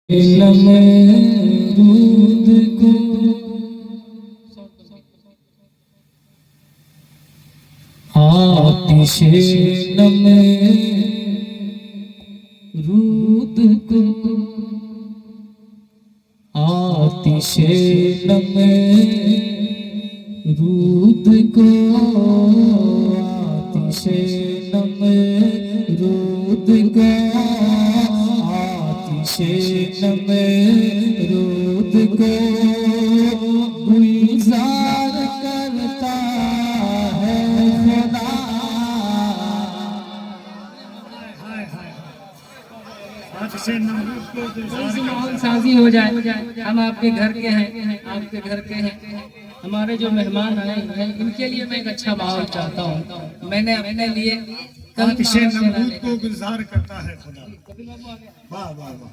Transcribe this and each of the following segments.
नमरूद को आतिशे नमरूद को आतिशे नमरूद को आतिशे नमरूद को आतिशे नमरूद को गुलजार करता है खुदा। माहौल साजी हो जाए। हम आपके घर के हैं, आपके घर के हैं। हमारे जो मेहमान आए हैं इनके लिए मैं एक अच्छा माहौल चाहता हूँ। मैंने अपने लिए आतिशे नमरूद को गुलजार करता है खुदा। वाह वाह वाह।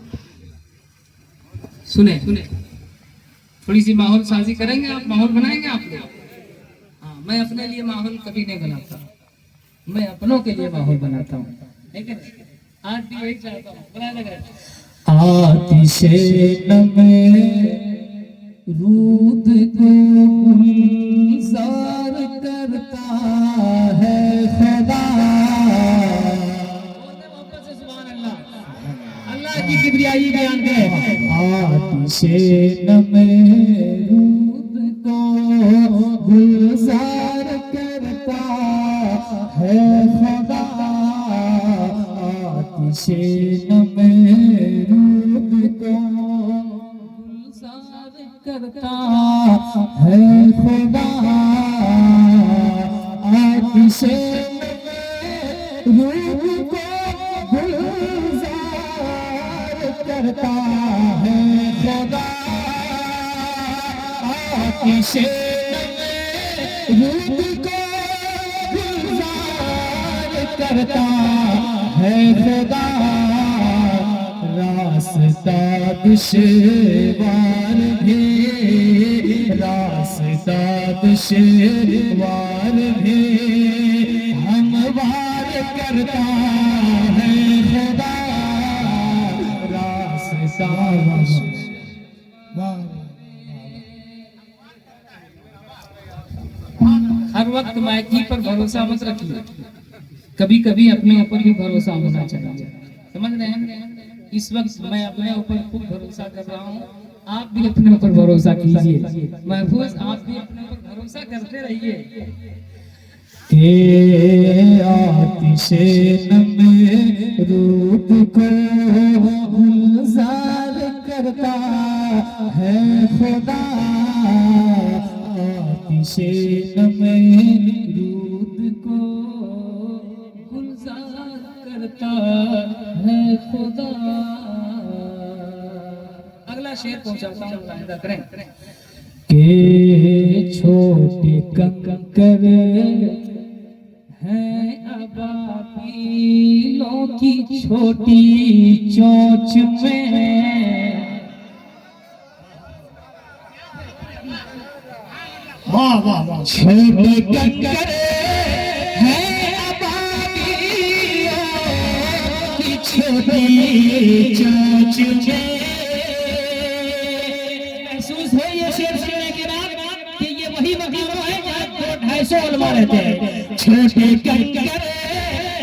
सुने थोड़ी सी माहौल साजी करेंगे आप, माहौल बनाएंगे आप लोग। हाँ, मैं अपने लिए माहौल कभी नहीं बनाता, मैं अपनों के लिए माहौल बनाता हूँ। ठीक है, आज भी यही चाहता हूँ, बना लगा। आतिशे नमरूद को गुलजार करता है खुदा। अल्लाह की किबरियाई बयान करें। आतिशे नमरूद को गुलजार करता है खुदा। आतिशे नमरूद को गुलजार करता है खुदा। आतिशे नमरूद को गुलजार करता है खुदा। आतिशे नमरूद को गुलजार करता है खुदा। रास्ता दुश्वार भी, रास्ता दुश्वार भी हमवार करता है खुदा। रास्ता हर वक्त माइकी पर भरोसा मत रखिए, कभी कभी अपने ऊपर भी भरोसा होना चाहिए। समझ रहे हैं? इस वक्त मैं अपने ऊपर खूब भरोसा कर रहा हूँ, आप भी अपने ऊपर भरोसा कीजिए। महफूज आप भी अपने ऊपर भरोसा करते रहिए। के आतिशे नमरूद को गुलजार करता है खुदा। आतिशे नमरूद को गुलजार करता है खुदा। अगला शेर पहुंचाता हूँ, मुलाहिजा करें। के छोटे कंकर हैं अबाबीलों की छोटी चोंच में। वाह वाह वाह। छोटे कंकर हैं अबाबीलों की छोटी चोंच में। महसूस हो ये शेर सुनने के बाद कि ये वही मकाम है जहाँ 200-250 उलमा रहते हैं। छोटे कंकर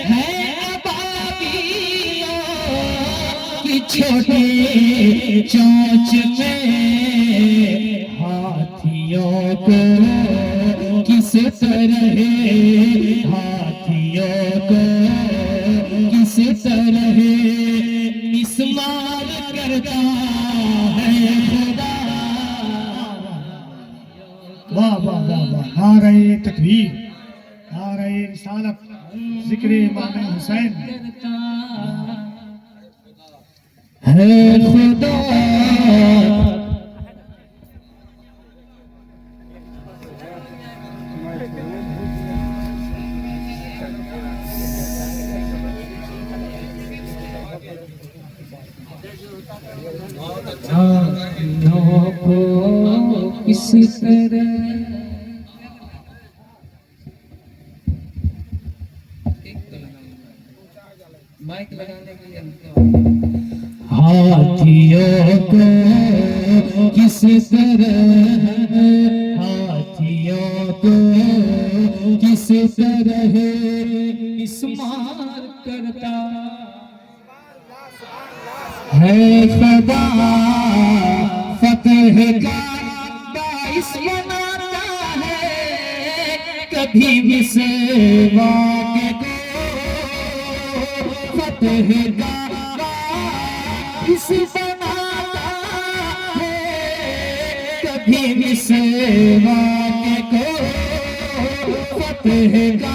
हैं अबाबीलों की छोटी चोंच में। हाथियों को किस तरह, हाथियों को किस तरह मिस्मार करता है खुदा। वाह वाह वाह वाह। नारे तकबीर, नारे रिसालत, जिक्र इमाम हुसैन। है खुदा। को किस तरह माइक लगाने के लिए हाथियों को किस तरह, हाथियों को किस तरह इसमार करता है खुदा, फतेह का बाइस बनाता है, कभी मिसवाक को फतेह का बाइस बनाता है, कभी मिसवाक को फतेह का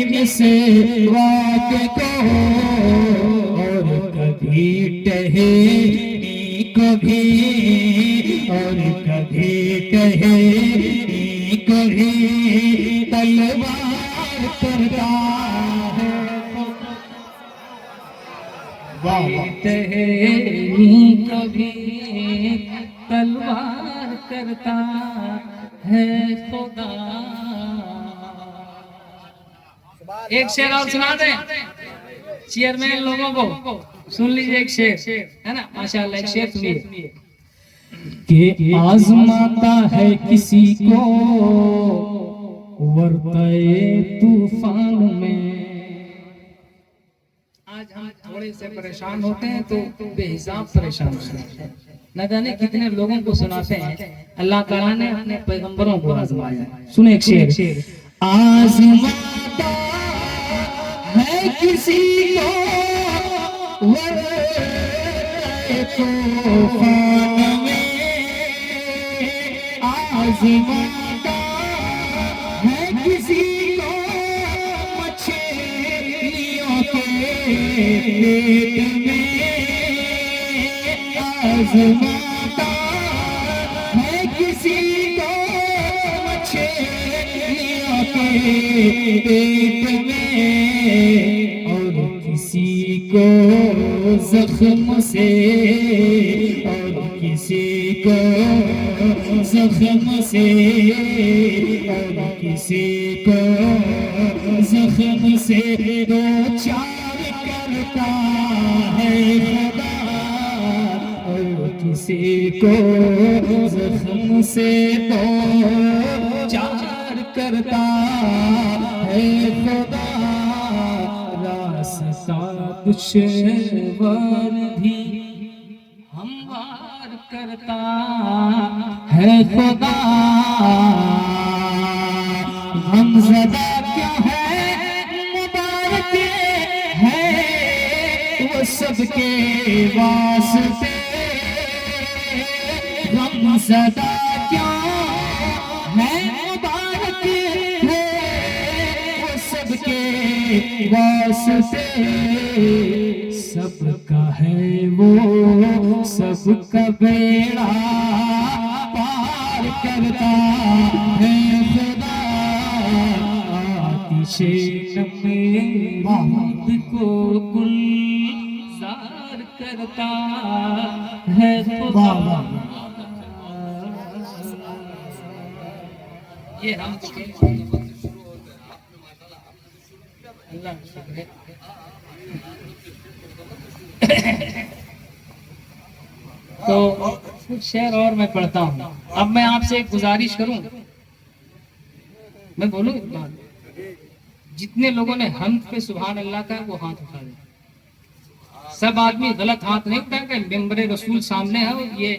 मिसवाक को, और कभी टहनी कभी, और कभी टहनी कभी तलवार करता है। वाह वाह टहनी कभी तलवार करता है खुदा। एक शेर और सुना दें चेयरमैन लोगों को, सुन लीजिए एक शेर, है ना, माशाल्लाह एक शेर सुनिए। कि आजमाता है किसी को वर्ताए तूफान में। आज हम थोड़े से परेशान होते हैं तो बेहिसाब परेशान होते हैं, न जाने कितने लोगों को सुनाते हैं। अल्लाह ताला ने अपने पैगंबरों को आजमाया। सुने एक शेर, आजमाता है किसी को वर्ताए तूफान में, आजमाता है किसी को मछलियों के पेट में, आजमाता है किसी को मछलियों के पेट में, और किसी को जख्म से, और किसी को जख्म से, और किसी को जख्म से दो चार करता है खुदा, और किसी को जख्म से दो चार करता है खुदा। रास्ता दुश्वार भी हमवार करता है खुदा। गमज़दा क्यों है मुबारक है वो सबके वास्ते, गमज़दा क्यों है मुबारक है वो सबके वास्ते, सबका है वो सबका बेड़ा पार करता है खुदा। आतिशे नमरूद को गुलजार करता है खुदा। ये हम अल्लाह शुक्र है। तो कुछ शेर और मैं पढ़ता हूँ। अब मैं आपसे एक गुजारिश करूं, मैं बोलूं एक बात, जितने लोगों ने हम्द पे सुभान अल्लाह का वो हाथ उठा दे। सब आदमी गलत हाथ नहीं उठाएंगे, मेंबर रसूल सामने है और ये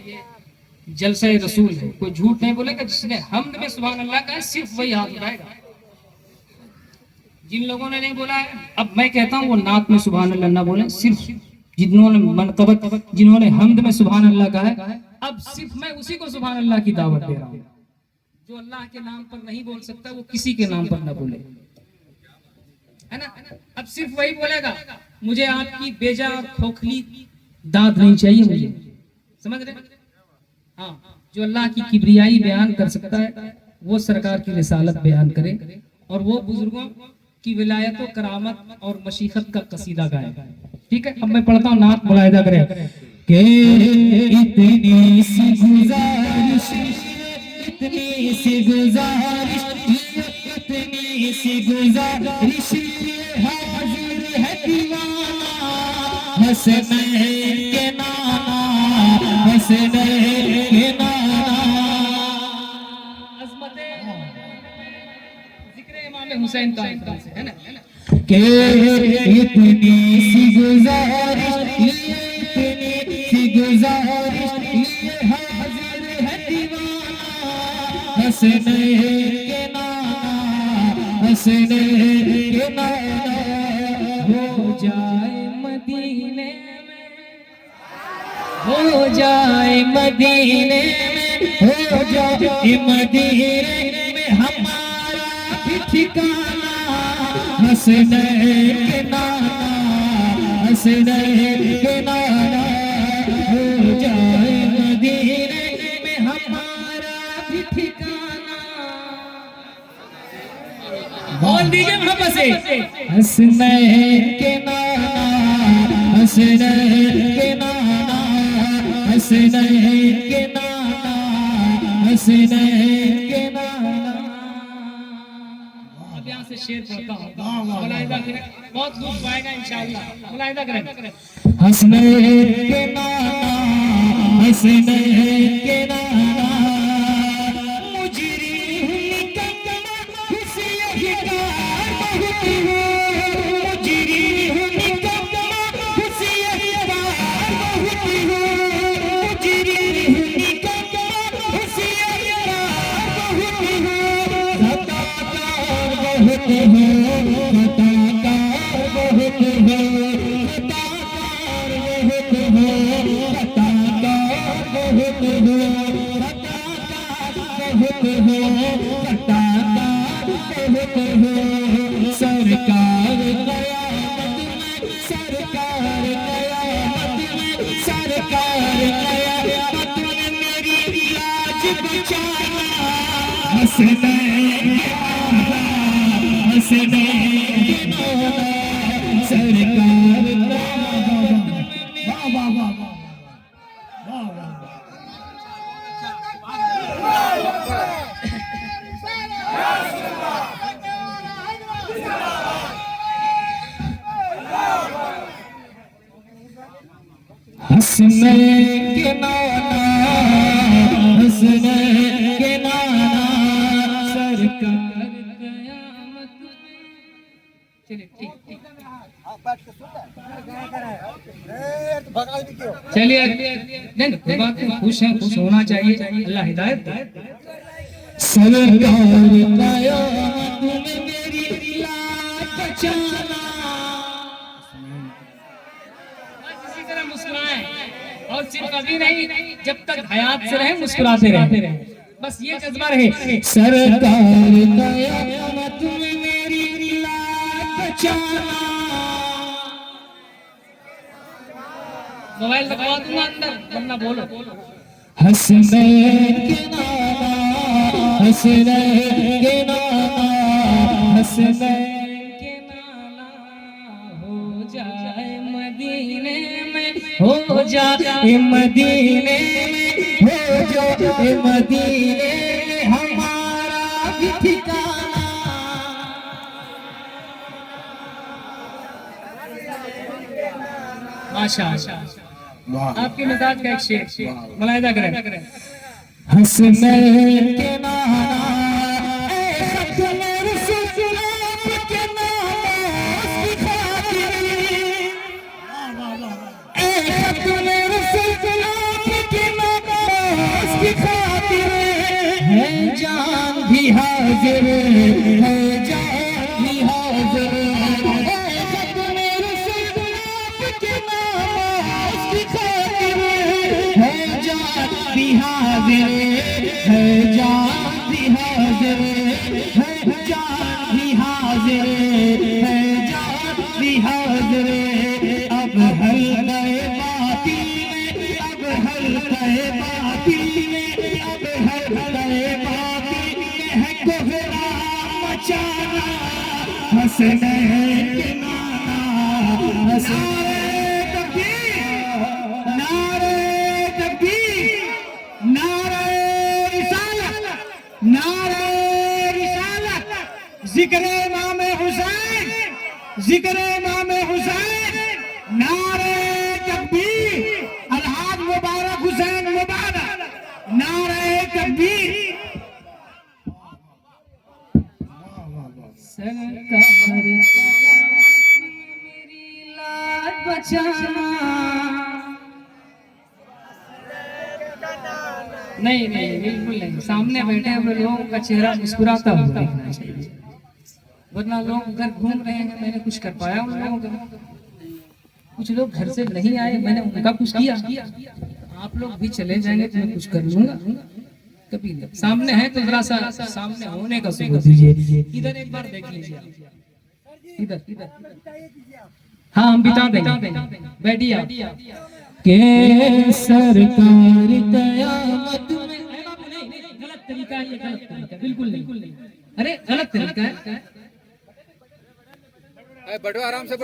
जलसा रसूल है, कोई झूठ नहीं बोलेगा। जिसने हम्द में सुभान अल्लाह का है सिर्फ वही हाथ उठाएगा। जिन लोगों ने नहीं बोला है, अब मैं कहता हूँ वो नाक में सुभान अल्लाह ना बोले, सिर्फ जिन्होंने मनकबत, जिन्होंने हम्द में सुभान अल्लाह का है, अब सिर्फ मैं उसी को सुभान अल्लाह की दावत दे रहा हूँ। जो अल्लाह के नाम पर नहीं बोल सकता वो किसी के नाम पर ना बोले, है ना। अब सिर्फ वही बोलेगा, मुझे आपकी बेजा और खोखली दाद नहीं चाहिए मुझे, समझ रहे। हाँ, जो अल्लाह की किबरियाई बयान कर सकता है वो सरकार की रिसालत बयान करे, और वो बुजुर्गों की विलायत और करामत और मशीखत का कसीदा गाए। ठीक है, अब मैं पढ़ता हूँ, नात मुलाहिदा करें कि इतनी सी गुजारिश, इतनी सी गुजारिश, इतनी सी गुजारिश हाजिर है दीवाना हसनैन के नाना हसनैन के नाना अज़मत जिक्र इमाम हुसैन का है ना के इतनी सी गुजारिश इतनी सी गुजारिश हाजिर है दीवाना हसनैन के नाना हसनैन के नाना हो जाए मदीने में हो जाए मदीने में हो जाए मदीने में हमारा भी ठिकाना हसनैन के नाना हसनैन के नाना हो जाए मदीने में हमारा भी ठिकाना बोल दीजिए मोहब्बत से हसनैन के नाना हसनैन के नाना हसनैन के नाना हसनैन के नाना अब यहाँ से शेर पढ़ता हूँ मुलाहिदा करें बहुत लुत्फ आएगा इंशाअल्लाह मुलाहिदा करें हसनैन के नाना हसनैन के नाना सरकार सरकार मेरी लाज बचाना हसनैन हसनैन सरकार वाह वाह वाह वाह वाह हसनैन के नाना हसनैन के नाना सरकार कयामत चलिए ठीक चलिए नहीं बात खुश है खुश होना चाहिए अल्लाह हिदायत सरकार कयामत में मेरी लाज बचाना मुस्कुराएं और सिर्फ अभी नहीं जब तक हयात से रहे मुस्कुराते रहे बस ये जज्बा रहे सरकार कयामत में मेरी लाज बचाना मोबाइल दबा दूंगा अंदर वरना बोलो हसनैन के नाना हसनैन के नाना हसनैन के नाना हो जाए मदीने हो जाए मदीने में हो जाए मदीने में हमारा भी ठिकाना माशाअल्लाह आपके मिजाज का एक शेर मुलाहिदा करें हसनैन के नाना है जान भी हाजिर है जान भी हाजिर है जान भी हाजिर है जान भी हाजिर है जान भी हाजिर है जान भी हाजिर अब हल गए बाती में अब हल गए बाती में अब हल गए बाती में है कोहरा मचाना हसनैन के नाना हसनैन नारे तकबीर नारे रिसालत जिक्र इमाम हुसैन, जिक्र इमाम हुसैन, नारे तकबीर, अलहाज मुबारक हुसैन मुबारक, नारे तकबीर। सरकार मेरी लाज बचाना। नहीं नहीं बिल्कुल नहीं, सामने बैठे हुए लोगों का चेहरा मुस्कुराता हुआ दिखना चाहिए, वरना लोग घर घूम रहे हैं, मैंने कुछ कर पाया उन लोगों का? कुछ लोग घर से नहीं आए, मैंने उनका कुछ किया? आप लोग भी चले जाएंगे तो मैं कुछ कर लूंगा? कभी नहीं। सामने है तो जरा सा सामने होने का सबूत दीजिए। इधर एक बार देख लीजिए, इधर इधर। हाँ हम बिता देंगे, बैठिए आप। के सरकार कयामत में नहीं, गलत तरीका है ये, गलत तरीका बिल्कुल नहीं, अरे गलत तरीका है। बटवा आराम से